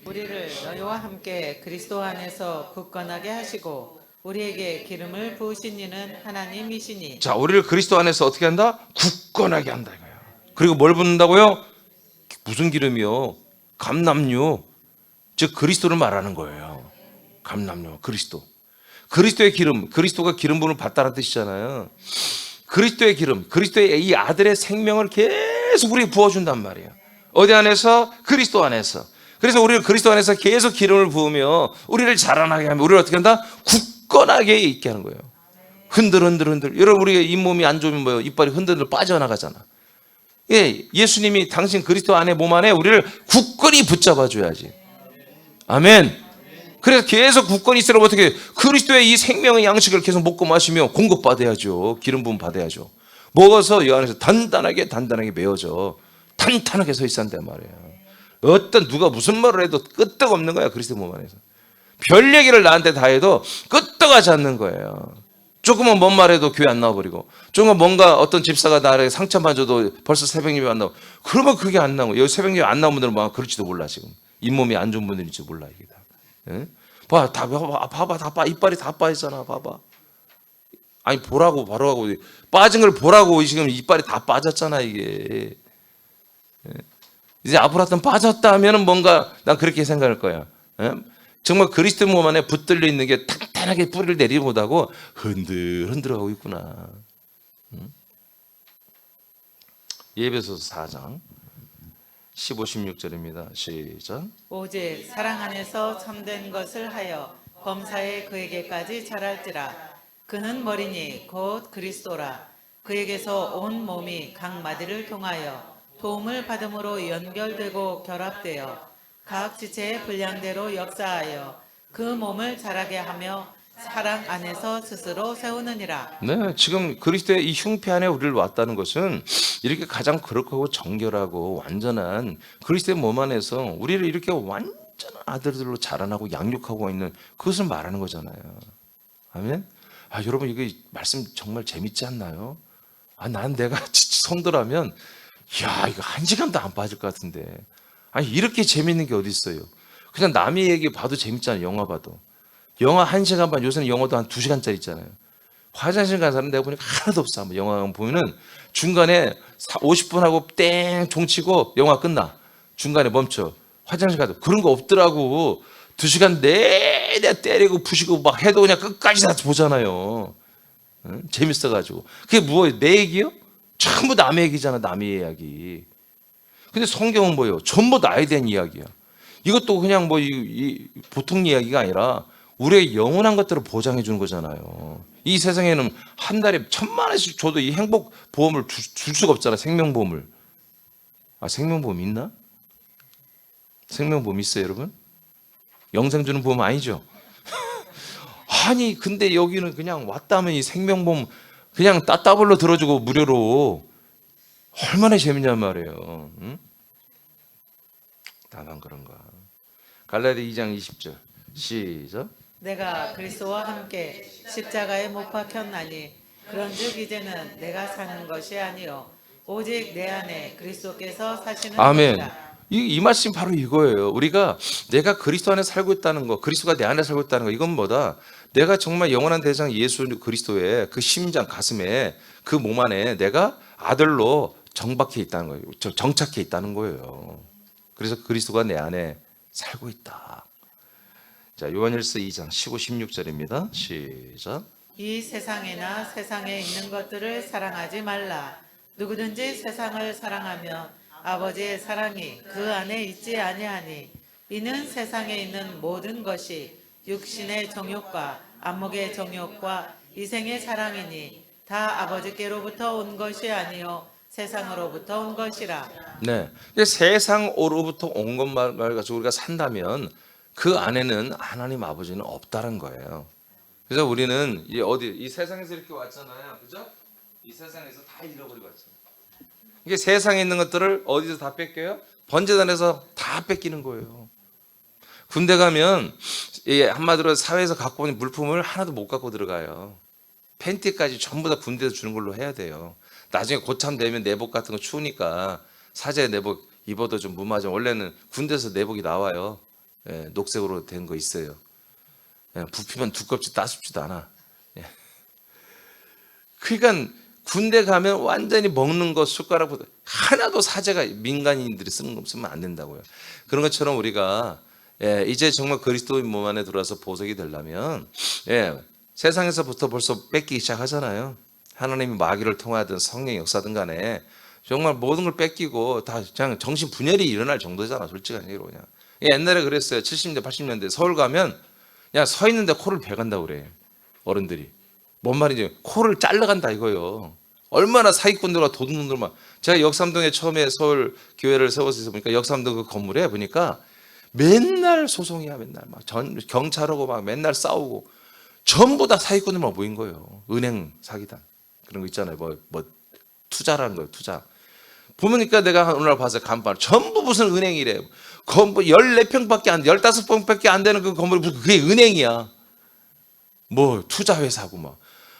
우리를 너희와 함께 그리스도 안에서 굳건하게 하시고 우리에게 기름을 부으신 이는 하나님이시니. 자, 우리를 그리스도 안에서 어떻게 한다? 굳건하게 한다 이거야. 그리고 뭘 붓는다고요? 무슨 기름이요? 감람유. 즉 그리스도를 말하는 거예요. 감람유, 그리스도. 그리스도의 기름, 그리스도가 기름 부음을 받다는 뜻이잖아요. 그리스도의 기름, 그리스도의 이 아들의 생명을 계속 우리에게 부어준단 말이에요. 어디 안에서? 그리스도 안에서. 그래서 우리를 그리스도 안에서 계속 기름을 부으며 우리를 자라나게 하면 우리를 어떻게 한다? 굳건하게 있게 하는 거예요. 흔들. 여러분 우리가 잇몸이 안 좋으면 뭐예요? 이빨이 흔들흔들 빠져나가잖아. 예, 예수님이 당신 그리스도 안에 몸 안에 우리를 굳건히 붙잡아 줘야지. 아멘. 그래서 계속 굳건히 있으려면 어떻게 그리스도의 이 생명의 양식을 계속 먹고 마시며 공급받아야죠. 기름 부음 받아야죠. 먹어서 이 안에서 단단하게 메워져 탄탄하게 서 있었단 말이에요. 어떤 누가 무슨 말을 해도 끄떡없는 거야. 그리스도 몸 안에서. 별 얘기를 나한테 다 해도 끄떡하지 않는 거예요. 조금은 뭔 말해도 교회 안 나와버리고, 조금은 뭔가 어떤 집사가 나를 상처만 줘도 벌써 새벽 예배 안 나오고, 그러면 그게 안 나오고, 여기 새벽 예배 안 나온 분들은 막 그럴지도 몰라. 지금 잇몸이 안 좋은 분들일지 몰라 이게 다. 예? 봐봐, 이빨이 다 빠졌잖아. 봐봐. 아니 보라고 바로 하고 빠진 걸 보라고. 지금 이빨이 다 빠졌잖아 이게. 예? 이제 앞으로 하여튼 빠졌다 하면은 뭔가 난 그렇게 생각할 거야. 예? 정말 그리스도 몸 안에 붙들려 있는 게 탄탄하게 뿌리를 내리지 못하고 흔들하고 있구나. 에베소서 4장 15, 16절입니다. 시작. 오직 사랑 안에서 참된 것을 하여 범사에 그에게까지 자랄지라. 그는 머리니 곧 그리스도라. 그에게서 온 몸이 각 마디를 통하여 도움을 받음으로 연결되고 결합되어 각 지체의 분량대로 역사하여 그 몸을 자라게 하며 사랑 안에서 스스로 세우느니라. 네, 지금 그리스도의 이 흉패 안에 우리를 왔다는 것은 이렇게 가장 거룩하고 정결하고 완전한 그리스도의 몸 안에서 우리를 이렇게 완전한 아들들로 자라나고 양육하고 있는 그것을 말하는 거잖아요. 아멘. 아, 여러분 이게 말씀 정말 재밌지 않나요? 아, 난 내가 성도라면 야, 이거 한 시간도 안 빠질 것 같은데. 아니 이렇게 재밌는 게 어디 있어요? 그냥 남의 얘기 봐도 재밌잖아요. 영화 봐도. 영화 1시간 반, 요새는 영화도 한 2시간짜리 있잖아요. 화장실 간 사람 내가 보니까 하나도 없어. 한번 영화 보면은 중간에 50분 하고 땡 종치고 영화 끝나. 중간에 멈춰. 화장실 가도 그런 거 없더라고. 2시간 내내 때리고 부시고 막 해도 그냥 끝까지 다 보잖아요. 응? 재밌어가지고. 그게 뭐예요? 내 얘기요? 전부 남의 얘기잖아. 남의 이야기. 근데 성경은 뭐예요? 전부 나에 대한 이야기야. 이것도 그냥 뭐 보통 이야기가 아니라 우리의 영원한 것들을 보장해 주는 거잖아요. 이 세상에는 한 달에 1,000만 원씩 줘도 이 행복 보험을 줄 수가 없잖아. 생명보험을. 아, 생명보험 있나? 생명보험 있어요, 여러분? 영생 주는 보험 아니죠? 아니, 근데 여기는 그냥 왔다 하면 이 생명보험 그냥 따따블로 들어주고 무료로 얼마나 재밌냔 말이에요. 응? 다만 그런가. 갈라디아 2장 20절 시작. 내가 그리스도와 함께 십자가에 못 박혔나니 그런즉 이제는 내가 사는 것이 아니요 오직 내 안에 그리스도께서 사시는 아멘. 것이라. 이 말씀이 바로 이거예요. 우리가 내가 그리스도 안에 살고 있다는 거, 그리스도가 내 안에 살고 있다는 거, 이건 뭐다? 내가 정말 영원한 대상 예수 그리스도의 그 심장 가슴에 그 몸 안에 내가 아들로 정박해 있다는 거예요. 정착해 있다는 거예요. 그래서 그리스도가 내 안에 살고 있다. 자, 요한일서 2장 15, 16절입니다. 시작. 이 세상에나 세상에 있는 것들을 사랑하지 말라. 누구든지 세상을 사랑하면 아버지의 사랑이 그 안에 있지 아니하니 이는 세상에 있는 모든 것이 육신의 정욕과 안목의 정욕과 이생의 사랑이니 다 아버지께로부터 온 것이 아니요 세상으로부터 온 것이라. 네, 세상으로부터 온 것만 가지고 우리가 산다면 그 안에는 하나님 아버지는 없다는 거예요. 그래서 우리는 이 세상에서 이렇게 왔잖아요, 그죠? 이 세상에서 다 잃어버리고 왔잖아요. 이게 세상에 있는 것들을 어디서 다 뺏겨요? 번제단에서 다 뺏기는 거예요. 군대 가면 한마디로 사회에서 갖고 온 물품을 하나도 못 갖고 들어가요. 팬티까지 전부 다 군대에서 주는 걸로 해야 돼요. 나중에 고참 되면 내복 같은 거 추우니까 사제 내복 입어도 좀 무마하죠. 원래는 군대에서 내복이 나와요. 예, 녹색으로 된 거 있어요. 예, 부피면 두껍지 따숩지도 않아. 예. 그러니까 군대 가면 완전히 먹는 거 숟가락보다 하나도 사제가 민간인들이 쓰면 안 된다고요. 그런 것처럼 우리가 이제 정말 그리스도의 몸 안에 들어와서 보석이 되려면 세상에서부터 벌써 뺏기기 시작하잖아요. 하나님이 마귀를 통하든 성령의 역사든 간에 정말 모든 걸 뺏기고 다 그냥 정신 분열이 일어날 정도잖아. 솔직한 얘기로 그냥. 옛날에 그랬어요. 70년대 80년대 서울 가면 그냥 서 있는데 코를 베간다고 그래. 어른들이. 뭔 말인지 코를 잘라간다 이거요. 얼마나 사기꾼들과 도둑놈들만. 제가 역삼동에 처음에 서울 교회를 세워서 보니까 역삼동 그 건물에 보니까 맨날 소송이야. 맨날 막 경찰하고 막 맨날 싸우고 전부 다 사기꾼들만 모인 거예요. 은행 사기단 그런 거 있잖아요. 뭐 투자라는 거예요. 투자. 보니까 내가 오늘 봐서 간판 전부 무슨 은행이래. 건물 14평밖에 안 돼. 15평밖에 안 되는 그 건물이 무슨 그게 은행이야. 뭐 투자회사고 막.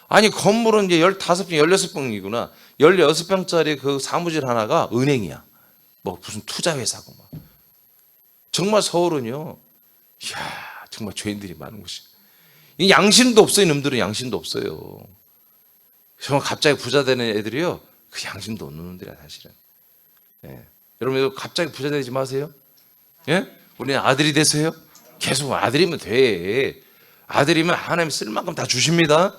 아니 건물은 이제 15평, 16평이구나. 16평짜리 그 사무실 하나가 은행이야. 뭐 무슨 투자회사고 막. 정말 서울은요. 이야, 정말 죄인들이 많은 곳이. 이 양심도 없어요. 이놈들은 양심도 없어요. 정말 갑자기 부자 되는 애들이요. 그 양심도 없는 놈들이야 사실은. 여러분 갑자기 부자 되지 마세요. 우리는 아들이 되세요. 계속 아들이면 돼. 아들이면 하나님 쓸 만큼 다 주십니다.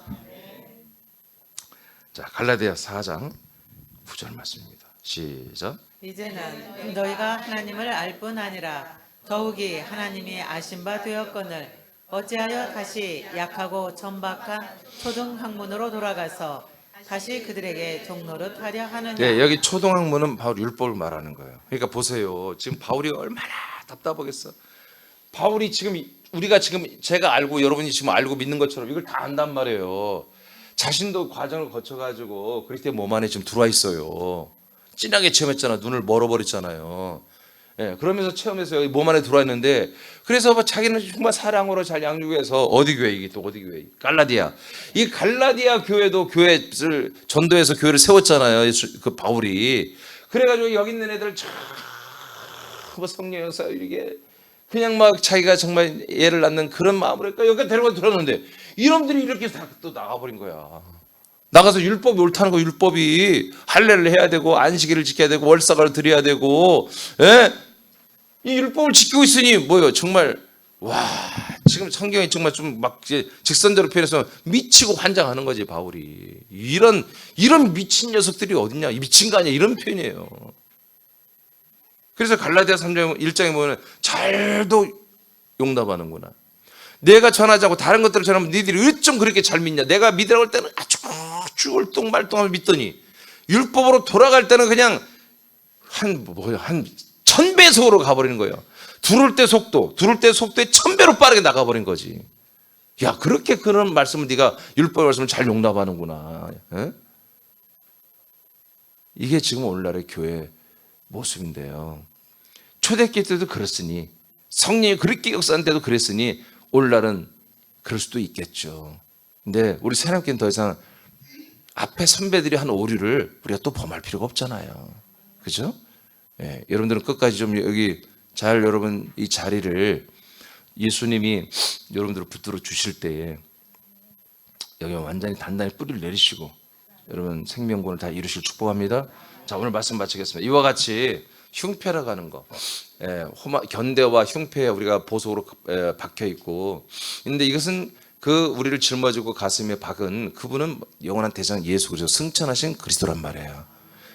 자, 갈라디아 4장 9절 말씀입니다. 시작. 이제는 너희가 하나님을 알 뿐 아니라 더욱이 하나님이 아신 바 되었거늘 어찌하여 다시 약하고 천박한 초등학문으로 돌아가서 다시 그들에게 종노릇 하려 하느냐. 여기 초등학문은 바울 율법을 말하는 거예요. 그러니까 보세요. 지금 바울이 얼마나 답답하겠어. 바울이 지금 우리가 지금 제가 알고 여러분이 지금 알고 믿는 것처럼 이걸 다 안단 말이에요. 자신도 과정을 거쳐가지고 그리스도의 몸 안에 지금 들어와 있어요. 진하게 체험했잖아. 눈을 멀어버렸잖아요. 그러면서 체험해서 여기 몸 안에 들어와 있는데 그래서 뭐 자기는 정말 사랑으로 잘 양육해서 어디 교회 이게 또 어디 교회 갈라디아 이 갈라디아 교회도 교회를 전도해서 교회를 세웠잖아요. 그 바울이 그래가지고 여기 있는 애들 전부 성령 역사 이게 그냥 막 자기가 정말 애를 낳는 그런 마음으로 여기까지 데려가 들었는데 이놈들이 이렇게 다 또 나가버린 거야. 나가서 율법이 옳다는 거 율법이 할례를 해야 되고 안식일을 지켜야 되고 월사를 드려야 되고 이 율법을 지키고 있으니 뭐요 정말 와 지금 성경이 정말 좀 막 직선적으로 표현해서 미치고 환장하는 거지 바울이 이런 미친 녀석들이 어딨냐 미친 거 아니야 이런 표현이에요. 그래서 갈라디아 3장 1장에 보면 잘도 용납하는구나. 내가 전하지 않고 다른 것들을 전하면 니들이 어쩜 그렇게 잘 믿냐. 내가 믿으라고 할 때는 아주 울뚱말뚱하면 믿더니 율법으로 돌아갈 때는 그냥 한 1000배속으로 가버리는 거예요. 두를 때 속도에 1000배로 빠르게 나가버린 거지. 야 그렇게 그런 말씀을 네가 율법의 말씀을 잘 용납하는구나. 이게 지금 오늘날의 교회 모습인데요. 초대교회 때도 그랬으니 성령이 그렇게 역사하는데도 그랬으니 오늘날은 그럴 수도 있겠죠. 근데 우리 새롭게는 더 이상 앞에 선배들이 한 오류를 우리가 또 범할 필요가 없잖아요. 그죠? 예, 여러분들은 끝까지 좀 여기 잘 여러분 이 자리를 예수님이 여러분들을 붙들어 주실 때에 여기 완전히 단단히 뿌리를 내리시고 여러분 생명권을 다 이루실 축복합니다. 자, 오늘 말씀 마치겠습니다. 이와 같이 흉패라고 하는 거, 견대와 흉패에 우리가 보석으로 박혀 있고, 근데 이것은 그 우리를 짊어지고 가슴에 박은 그분은 영원한 대장 예수 그리스도 승천하신 그리스도란 말이에요.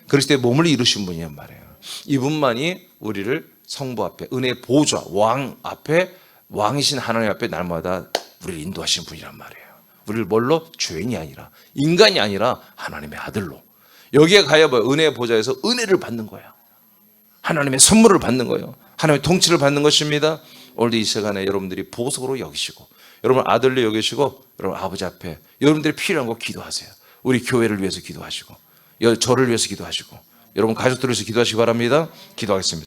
그리스도의 몸을 이루신 분이란 말이에요. 이분만이 우리를 성부 앞에 은혜의 보좌 왕 앞에 왕이신 하나님 앞에 날마다 우리를 인도하신 분이란 말이에요. 우리를 뭘로? 죄인이 아니라 인간이 아니라 하나님의 아들로 여기에 가야 은혜의 보좌에서 은혜를 받는 거예요. 하나님의 선물을 받는 거예요. 하나님의 통치를 받는 것입니다. 오늘도 이 시간에 여러분들이 보석으로 여기시고 여러분 아들로 여기시고 여러분 아버지 앞에 여러분들이 필요한 거 기도하세요. 우리 교회를 위해서 기도하시고 저를 위해서 기도하시고 여러분 가족들을 위해서 기도하시기 바랍니다. 기도하겠습니다.